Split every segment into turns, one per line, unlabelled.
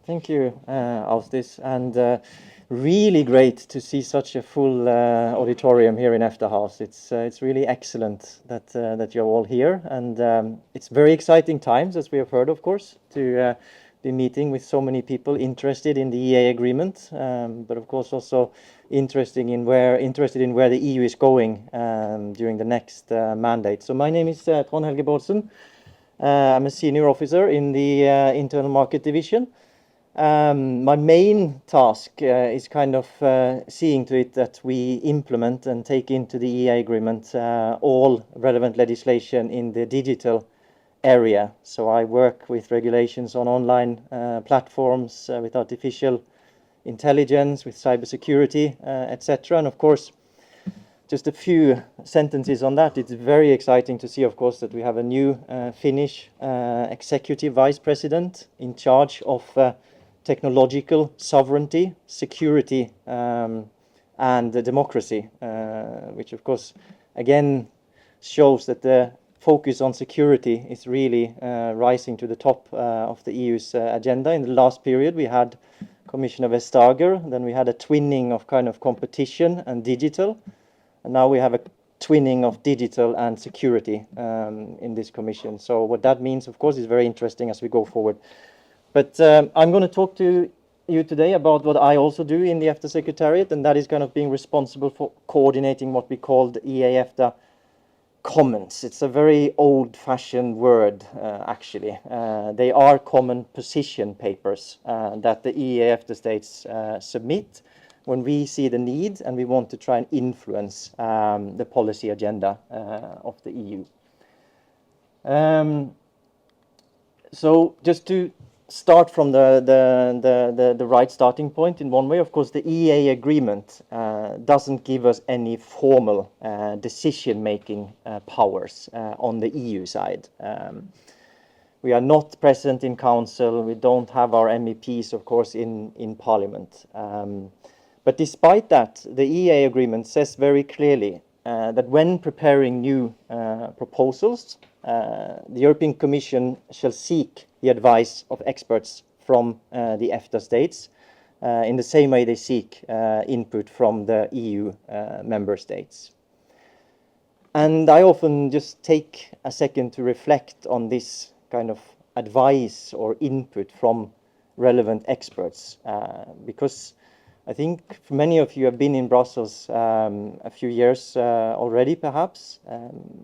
Thank you, Austis, and really great to see such a full auditorium here in EFTA House. It's really excellent that you're all here, and it's very exciting times, as we have heard, of course, to be meeting with so many people interested in the EEA agreement, but of course also interested in where the EU is going during the next mandate. So my name is Trond Helge Bårdsen. I'm a senior officer in the Internal Market Division. My main task is kind of seeing to it that we implement and take into the EEA agreement all relevant legislation in the digital area. So I work with regulations on online platforms, with artificial intelligence, with cybersecurity, etc. And of course, just a few sentences on that. It's very exciting to see, of course, that we have a new Finnish executive vice president in charge of technological sovereignty, security, and democracy, which of course again shows that the focus on security is really rising to the top of the EU's agenda. In the last period we had Commissioner Vestager, then we had a twinning of kind of competition and digital, and now we have a twinning of digital and security in this commission. So what that means, of course, is very interesting as we go forward. But I'm going to talk to you today about what I also do in the EFTA Secretariat, and that is kind of being responsible for coordinating what we call the EEA-EFTA comments. It's a very old-fashioned word, actually. They are common position papers that the EEA-EFTA states submit when we see the need and we want to try and influence the policy agenda of the EU. So just to start from the right starting point in one way, of course, the EEA agreement doesn't give us any formal decision-making powers on the EU side. We are not present in Council. We don't have our MEPs, of course, in Parliament. But despite that, the EEA agreement says very clearly that when preparing new proposals, the European Commission shall seek the advice of experts from the EFTA states in the same way they seek input from the EU member states. And I often just take a second to reflect on this kind of advice or input from relevant experts, because I think many of you have been in Brussels a few years already, perhaps,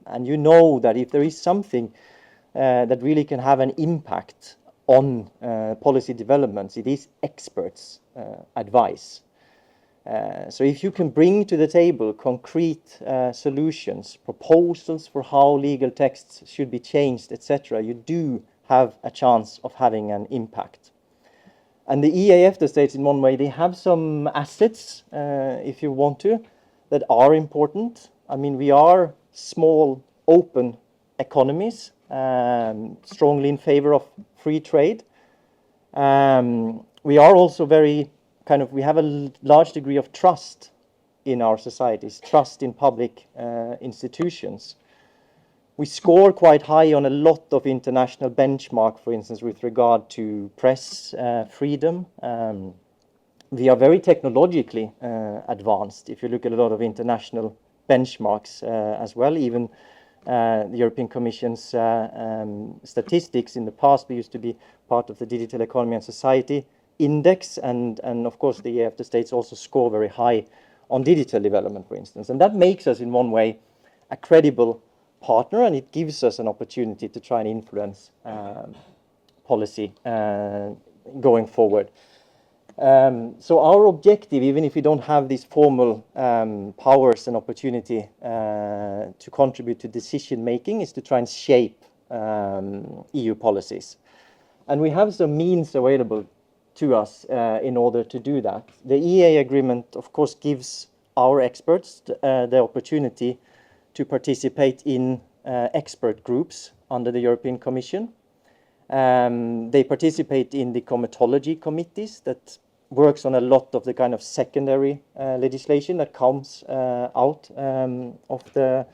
and you know that if there is something that really can have an impact on policy developments, it is experts' advice. So if you can bring to the table concrete solutions, proposals for how legal texts should be changed, etc., you do have a chance of having an impact. And the EEA-EFTA states, in one way, they have some assets, if you want to, that are important. I mean, we are small, open economies, strongly in favor of free trade. We are also very we have a large degree of trust in our societies, trust in public institutions. We score quite high on a lot of international benchmark, for instance, with regard to press freedom. We are very technologically advanced. If you look at a lot of international benchmarks as well, even the European Commission's statistics in the past, we used to be part of the Digital Economy and Society Index, and of course the EFTA states also score very high on digital development, for instance. And that makes us, in one way, a credible partner, and it gives us an opportunity to try and influence policy going forward. So our objective, even if we don't have these formal powers and opportunity to contribute to decision making, is to try and shape EU policies. And we have some means available to us in order to do that. The EEA agreement, of course, gives our experts the opportunity to participate in expert groups under the European Commission. They participate in the comitology committees that works on a lot of the kind of secondary legislation that comes out of the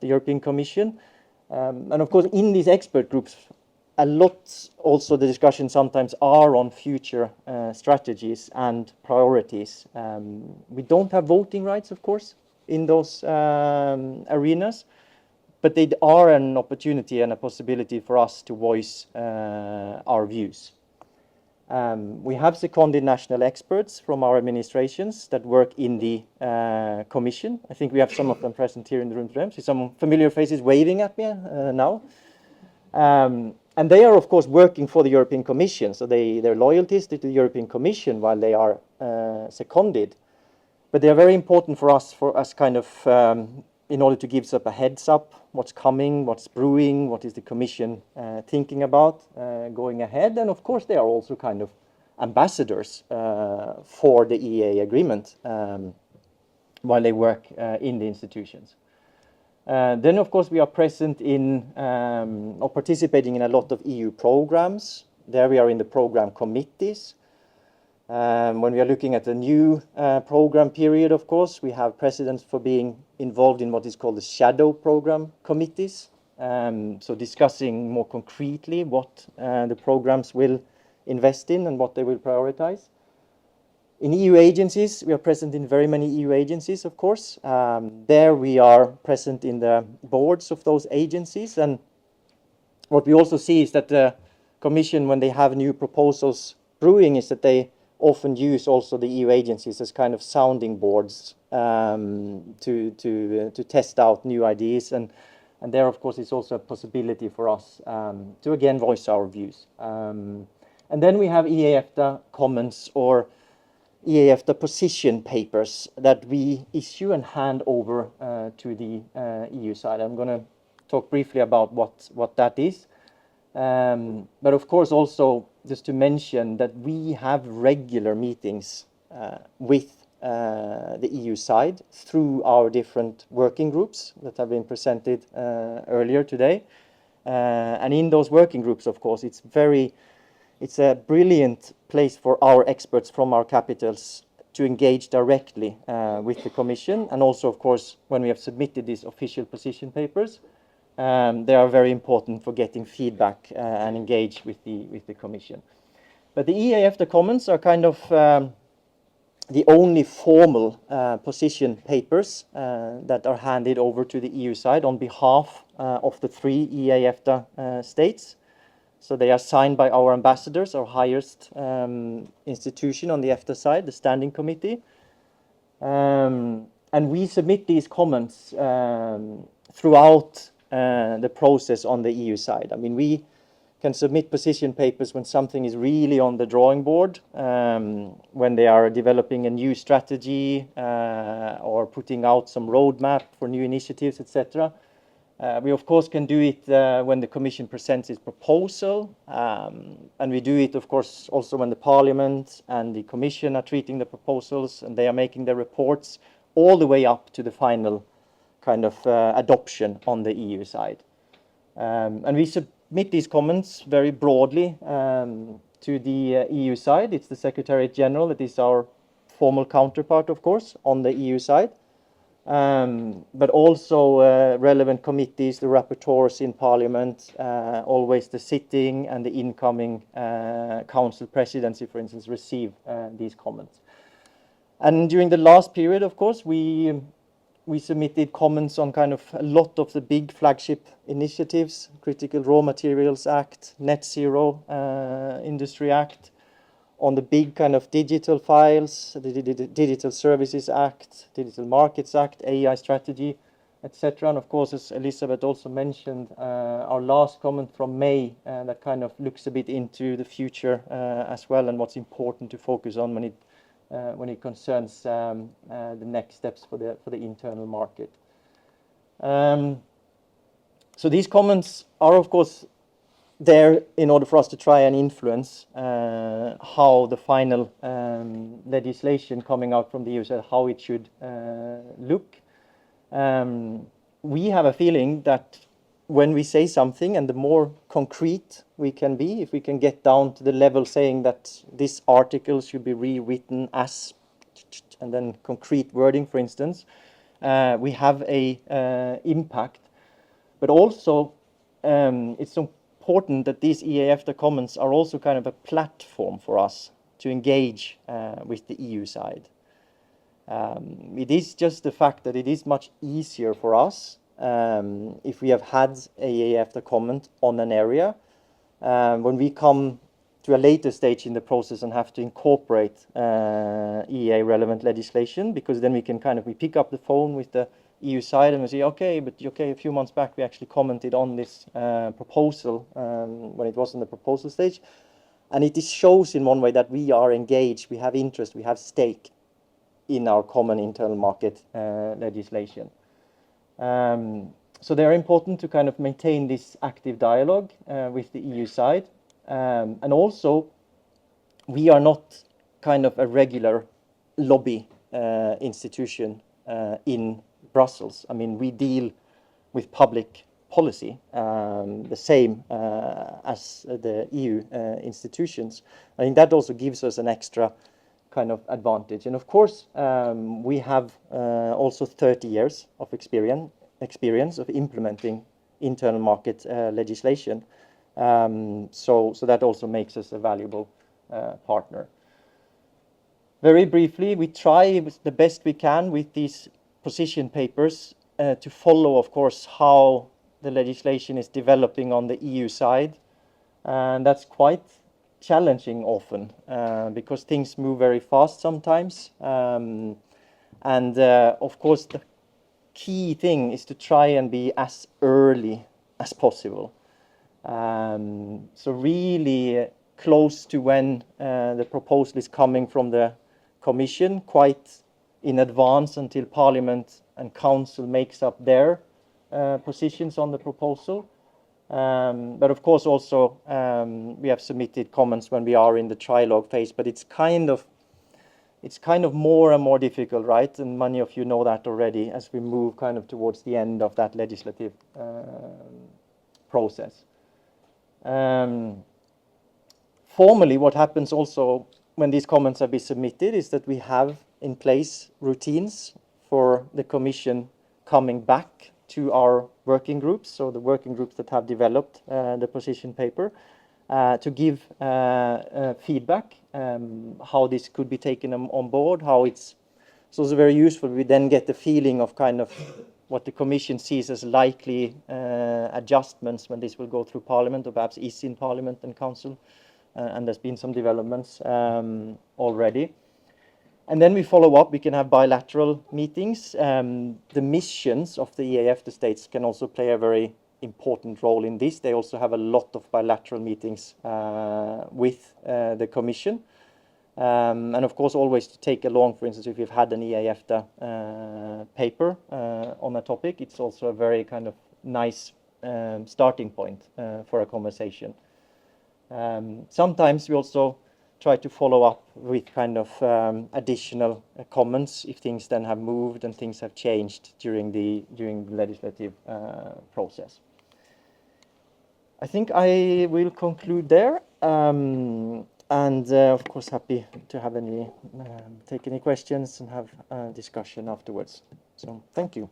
European Commission. And of course, in these expert groups, a lot also the discussion sometimes are on future strategies and priorities. We don't have voting rights, of course, in those arenas, but they are an opportunity and a possibility for us to voice our views. We have seconded national experts from our administrations that work in the Commission. I think we have some of them present here in the room today. See some familiar faces waving at me now. And they are, of course, working for the European Commission, so their loyalties to the European Commission while they are seconded. But they are very important for us kind of, in order to give us a heads up, what's coming, what's brewing, what is the Commission thinking about going ahead. And of course, they are also kind of ambassadors for the EEA agreement while they work in the institutions. Then, of course, we are present in or participating in a lot of EU programs. There we are in the program committees. When we are looking at the new program period, of course, we have precedents for being involved in what is called the shadow program committees. So discussing more concretely what the programs will invest in and what they will prioritize. In EU agencies, we are present in very many EU agencies, of course. There we are present in the boards of those agencies. And what we also see is that the Commission, when they have new proposals brewing, is that they often use also the EU agencies as kind of sounding boards to test out new ideas. And there, of course, is also a possibility for us to again voice our views. And then we have EEFTA comments or EEFTA position papers that we issue and hand over to the EU side. I'm going to talk briefly about what that is. But of course also just to mention that we have regular meetings with the EU side through our different working groups that have been presented earlier today. And in those working groups, of course, it's a brilliant place for our experts from our capitals to engage directly with the Commission. And also, of course, when we have submitted these official position papers, they are very important for getting feedback and engage with the Commission. But the EEFTA comments are kind of the only formal position papers that are handed over to the EU side on behalf of the 3 EEFTA states. So they are signed by our ambassadors, our highest institution on the EFTA side, the Standing Committee. And we submit these comments throughout the process on the EU side. I mean, we can submit position papers when something is really on the drawing board, when they are developing a new strategy or putting out some roadmap for new initiatives, etc. We, of course, can do it when the Commission presents its proposal, and we do it, of course, also when the Parliament and the Commission are treating the proposals and they are making their reports, all the way up to the final kind of adoption on the EU side. And we submit these comments very broadly to the EU side. It's the Secretariat General that is our formal counterpart, of course, on the EU side. But also relevant committees, the rapporteurs in Parliament, always the sitting and the incoming Council presidency, for instance, receive these comments. And during the last period, of course, we submitted comments on kind of a lot of the big flagship initiatives, Critical Raw Materials Act, Net Zero Industry Act, on the big kind of digital files, the Digital Services Act, Digital Markets Act, AI strategy, etc. And of course, as Elisabeth also mentioned, our last comment from May that kind of looks a bit into the future as well, and what's important to focus on when it concerns the next steps for the internal market. So these comments are, of course, there in order for us to try and influence how the final legislation coming out from the EU said how it should look. We have a feeling that when we say something, and the more concrete we can be, if we can get down to the level saying that this article should be rewritten as, and then concrete wording, for instance, we have a impact. But also, it's important that these EEA comments are also kind of a platform for us to engage with the EU side. It is just the fact that it is much easier for us if we have had a EEA comment on an area. When we come to a later stage in the process and have to incorporate EEA relevant legislation, because then we can we pick up the phone with the EU side and we say, okay, a few months back we actually commented on this proposal when it was in the proposal stage. And it shows in one way that we are engaged, we have interest, we have stake in our common internal market legislation. So they're important to maintain this active dialogue with the EU side. And also, we are not a regular lobby institution in Brussels. I mean, we deal with public policy, the same as the EU institutions. I think that also gives us an extra advantage. And of course, we have also 30 years of experience of implementing internal market legislation. So that also makes us a valuable partner. Very briefly, we try the best we can with these position papers to follow, of course, how the legislation is developing on the EU side. And that's quite challenging often because things move very fast sometimes. Of course, the key thing is to try and be as early as possible. So really close to when the proposal is coming from the Commission, quite in advance until Parliament and Council makes up their positions on the proposal. But of course also we have submitted comments when we are in the trilogue phase, but it's kind of more and more difficult, right? And many of you know that already as we move towards the end of that legislative process. Formally, what happens also when these comments have been submitted is that we have in place routines for the Commission coming back to our working groups, so the working groups that have developed the position paper, to give feedback, how this could be taken on board, how it's also very useful. We then get the feeling of what the Commission sees as likely adjustments when this will go through Parliament, or perhaps is in Parliament and Council, and there's been some developments already. And then we follow up, we can have bilateral meetings. The missions of the EEA states can also play a very important role in this. They also have a lot of bilateral meetings with the Commission. And of course, always to take along, for instance, if you've had an EEA paper on a topic, it's also a very nice starting point for a conversation. Sometimes we also try to follow up with additional comments if things then have moved and things have changed during the legislative process. I think I will conclude there, and of course happy to have take any questions and have a discussion afterwards. So thank you.